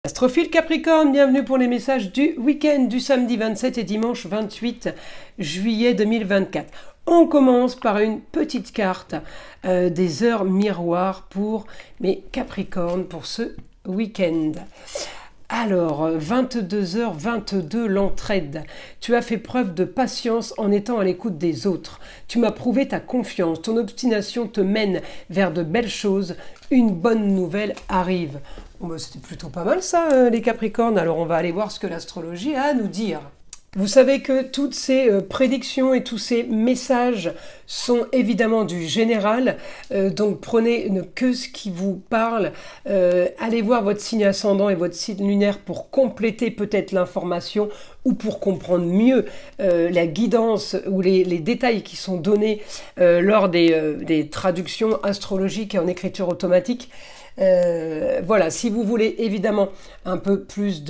Astrophile Capricorne, bienvenue pour les messages du week-end du samedi 27 et dimanche 28 juillet 2024. On commence par une petite carte des heures miroirs pour mes Capricornes pour ce week-end. Alors, 22h22, l'entraide. Tu as fait preuve de patience en étant à l'écoute des autres. Tu m'as prouvé ta confiance. Ton obstination te mène vers de belles choses. Une bonne nouvelle arrive. Bon, bah, c'était plutôt pas mal ça, les Capricornes. Alors, on va aller voir ce que l'astrologie a à nous dire. Vous savez que toutes ces prédictions et tous ces messages sont évidemment du général, donc prenez que ce qui vous parle, allez voir votre signe ascendant et votre signe lunaire pour compléter peut-être l'information ou pour comprendre mieux la guidance ou les détails qui sont donnés lors des traductions astrologiques et en écriture automatique. Voilà, si vous voulez évidemment un peu plus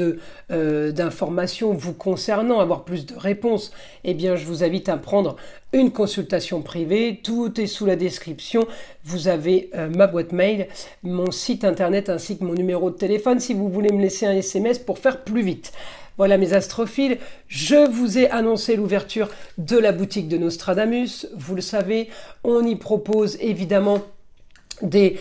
d'informations vous concernant, avoir plus de réponses, eh bien je vous invite à prendre une consultation privée. Tout est sous la description. Vous avez ma boîte mail, mon site internet ainsi que mon numéro de téléphone si vous voulez me laisser un SMS pour faire plus vite. Voilà mes astrophiles, je vous ai annoncé l'ouverture de la boutique de Nostradamus. Vous le savez, on y propose évidemment des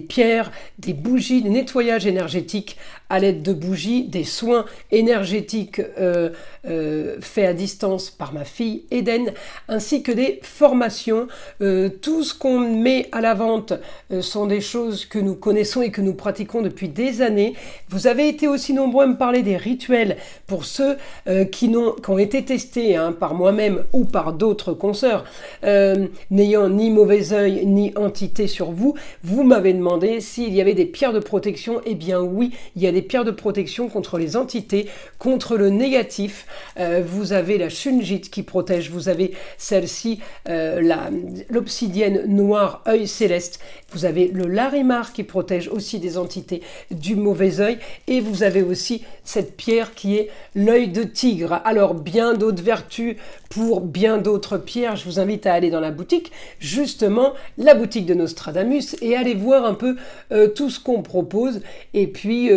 pierres, des bougies, des nettoyages énergétiques à l'aide de bougies, des soins énergétiques faits à distance par ma fille Eden, ainsi que des formations. Tout ce qu'on met à la vente sont des choses que nous connaissons et que nous pratiquons depuis des années. Vous avez été aussi nombreux à me parler des rituels pour ceux qui ont été testés par moi-même ou par d'autres consoeurs, n'ayant ni mauvais œil ni entité sur vous. Vous m'avez demandé s'il y avait des pierres de protection. Eh bien oui, il y a des pierres de protection contre les entités, contre le négatif. Vous avez la shungite qui protège, vous avez celle-ci, l'obsidienne noire œil céleste, vous avez le larimar qui protège aussi des entités du mauvais œil, et vous avez aussi cette pierre qui est l'œil de tigre. Alors bien d'autres vertus pour bien d'autres pierres, je vous invite à aller dans la boutique, justement la boutique de Nostradamus, et aller voir un peu tout ce qu'on propose, et puis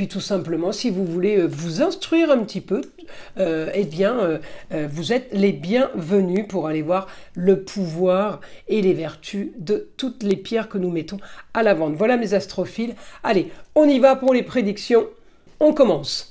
tout simplement si vous voulez vous instruire un petit peu, eh bien vous êtes les bienvenus pour aller voir le pouvoir et les vertus de toutes les pierres que nous mettons à la vente. Voilà mes astrophiles, allez on y va pour les prédictions, on commence.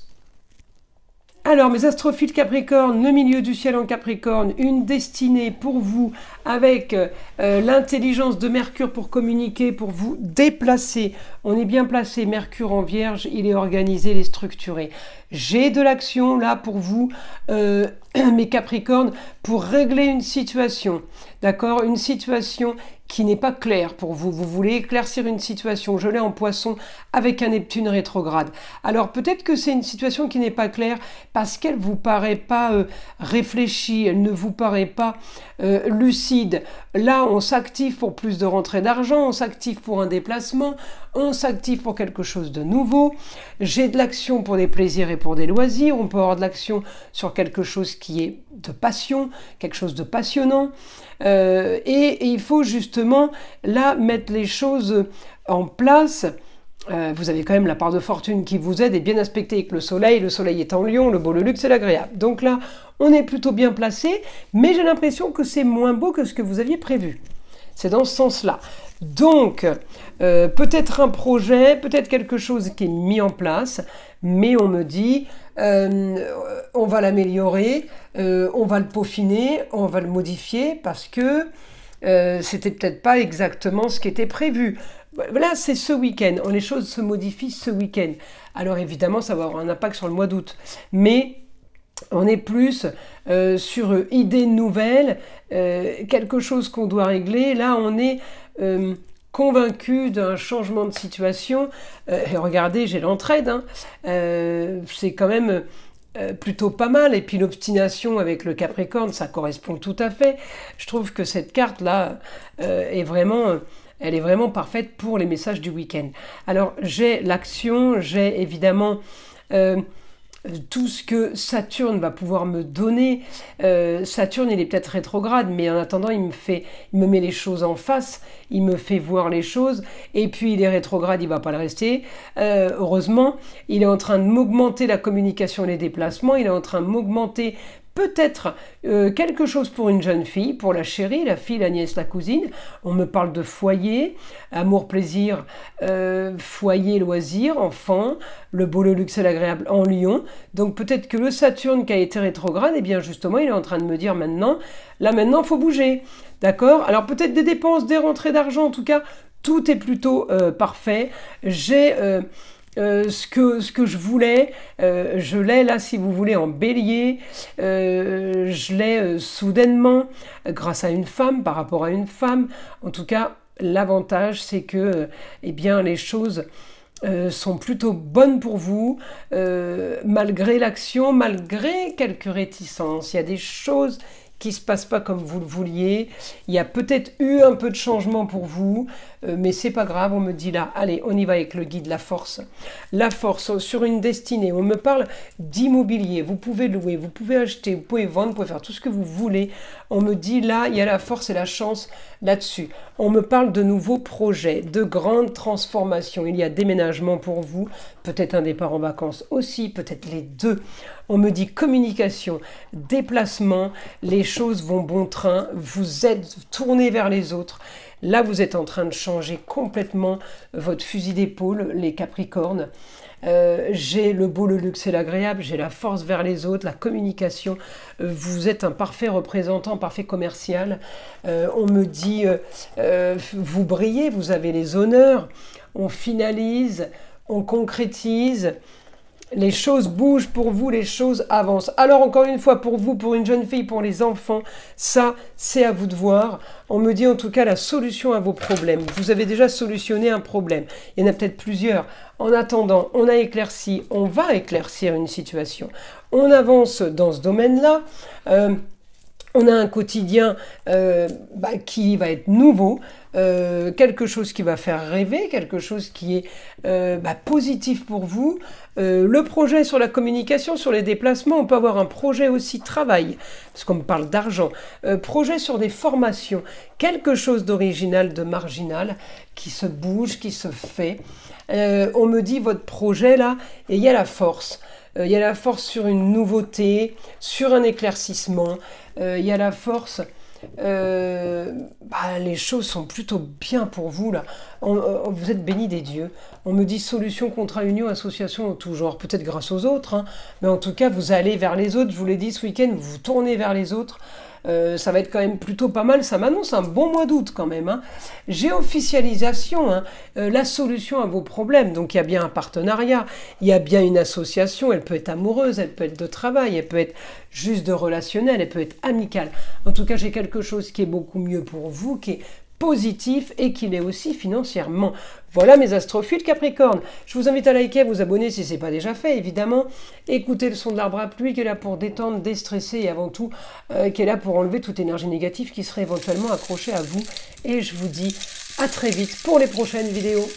Alors mes astrophiles Capricorne, le milieu du ciel en Capricorne, une destinée pour vous avec l'intelligence de Mercure pour communiquer, pour vous déplacer. On est bien placé, Mercure en Vierge, il est organisé, il est structuré. J'ai de l'action là pour vous, mes Capricornes, pour régler une situation, d'accord? Une situation qui n'est pas claire pour vous. Vous voulez éclaircir une situation. Je l'ai en Poisson avec un Neptune rétrograde. Alors peut-être que c'est une situation qui n'est pas claire parce qu'elle ne vous paraît pas réfléchie, elle ne vous paraît pas lucide. Là, on s'active pour plus de rentrée d'argent, on s'active pour un déplacement, on s'active pour quelque chose de nouveau. J'ai de l'action pour des plaisirs et pour des loisirs. On peut avoir de l'action sur quelque chose qui est de passion, quelque chose de passionnant. Et il faut justement là mettre les choses en place. Vous avez quand même la part de fortune qui vous aide et bien aspectée avec le soleil est en Lion, le beau, le luxe et l'agréable. Donc là, on est plutôt bien placé, mais j'ai l'impression que c'est moins beau que ce que vous aviez prévu. C'est dans ce sens-là. Donc, peut-être un projet, peut-être quelque chose qui est mis en place, mais on me dit, on va l'améliorer, on va le peaufiner, on va le modifier, parce que c'était peut-être pas exactement ce qui était prévu. Voilà, c'est ce week-end. Les choses se modifient ce week-end. Alors évidemment, ça va avoir un impact sur le mois d'août. Mais on est plus sur idées nouvelles, quelque chose qu'on doit régler. Là, on est convaincu d'un changement de situation. Et regardez, j'ai l'entraide. C'est quand même plutôt pas mal. Et puis l'obstination avec le Capricorne, ça correspond tout à fait. Je trouve que cette carte-là est vraiment... Elle est vraiment parfaite pour les messages du week-end. Alors, j'ai l'action, j'ai évidemment tout ce que Saturne va pouvoir me donner. Saturne, il est peut-être rétrograde, mais en attendant, il me met les choses en face, il me fait voir les choses, et puis il est rétrograde, il va pas le rester. Heureusement, il est en train de m'augmenter la communication et les déplacements, il est en train de m'augmenter peut-être quelque chose pour une jeune fille, pour la chérie, la fille, la nièce, la cousine. On me parle de foyer, amour, plaisir, foyer, loisir, enfant, le beau, le luxe et l'agréable en Lion. Donc peut-être que le Saturne qui a été rétrograde, eh bien justement, il est en train de me dire maintenant, là maintenant, il faut bouger. D'accord? Alors peut-être des dépenses, des rentrées d'argent, en tout cas, tout est plutôt parfait. J'ai... ce que je voulais, je l'ai là si vous voulez en bélier, je l'ai soudainement grâce à une femme, par rapport à une femme. En tout cas, l'avantage c'est que eh bien, les choses sont plutôt bonnes pour vous, malgré l'action, malgré quelques réticences. Il y a des choses qui ne se passe pas comme vous le vouliez. Il y a peut-être eu un peu de changement pour vous, mais c'est pas grave, on me dit là, allez, on y va avec le guide, la force. La force sur une destinée, on me parle d'immobilier, vous pouvez louer, vous pouvez acheter, vous pouvez vendre, vous pouvez faire tout ce que vous voulez. On me dit là, il y a la force et la chance là-dessus. On me parle de nouveaux projets, de grandes transformations. Il y a déménagement pour vous, peut-être un départ en vacances aussi, peut-être les deux. On me dit communication, déplacement, les choses vont bon train, vous êtes tourné vers les autres. Là, vous êtes en train de changer complètement votre fusil d'épaule, les Capricornes. J'ai le beau, le luxe et l'agréable, j'ai la force vers les autres, la communication. Vous êtes un parfait représentant, parfait commercial. On me dit, vous brillez, vous avez les honneurs. On finalise, on concrétise. Les choses bougent pour vous, les choses avancent. Alors encore une fois, pour vous, pour une jeune fille, pour les enfants, ça, c'est à vous de voir. On me dit en tout cas la solution à vos problèmes. Vous avez déjà solutionné un problème. Il y en a peut-être plusieurs. En attendant, on a éclairci, on va éclaircir une situation. On avance dans ce domaine-là. On a un quotidien qui va être nouveau, quelque chose qui va faire rêver, quelque chose qui est positif pour vous. Le projet sur la communication, sur les déplacements, on peut avoir un projet aussi travail, parce qu'on me parle d'argent. Projet sur des formations, quelque chose d'original, de marginal, qui se bouge, qui se fait. On me dit votre projet là, et il y a la force. Il y a la force sur une nouveauté, sur un éclaircissement. Il y a la force, les choses sont plutôt bien pour vous là. Vous êtes bénis des dieux. On me dit solution, contrat, union, association en tout genre, peut-être grâce aux autres, hein, mais en tout cas vous allez vers les autres. Je vous l'ai dit ce week-end, vous vous tournez vers les autres. Ça va être quand même plutôt pas mal, ça m'annonce un bon mois d'août quand même. Hein. Géofficialisation, hein, la solution à vos problèmes. Donc il y a bien un partenariat, il y a bien une association, elle peut être amoureuse, elle peut être de travail, elle peut être juste de relationnel, elle peut être amicale. En tout cas, j'ai quelque chose qui est beaucoup mieux pour vous, qui est positif et qu'il est aussi financièrement. Voilà mes astrophiles Capricorne. Je vous invite à liker, à vous abonner si ce n'est pas déjà fait, évidemment. Écoutez le son de l'arbre à pluie qui est là pour détendre, déstresser et avant tout qui est là pour enlever toute énergie négative qui serait éventuellement accrochée à vous. Et je vous dis à très vite pour les prochaines vidéos.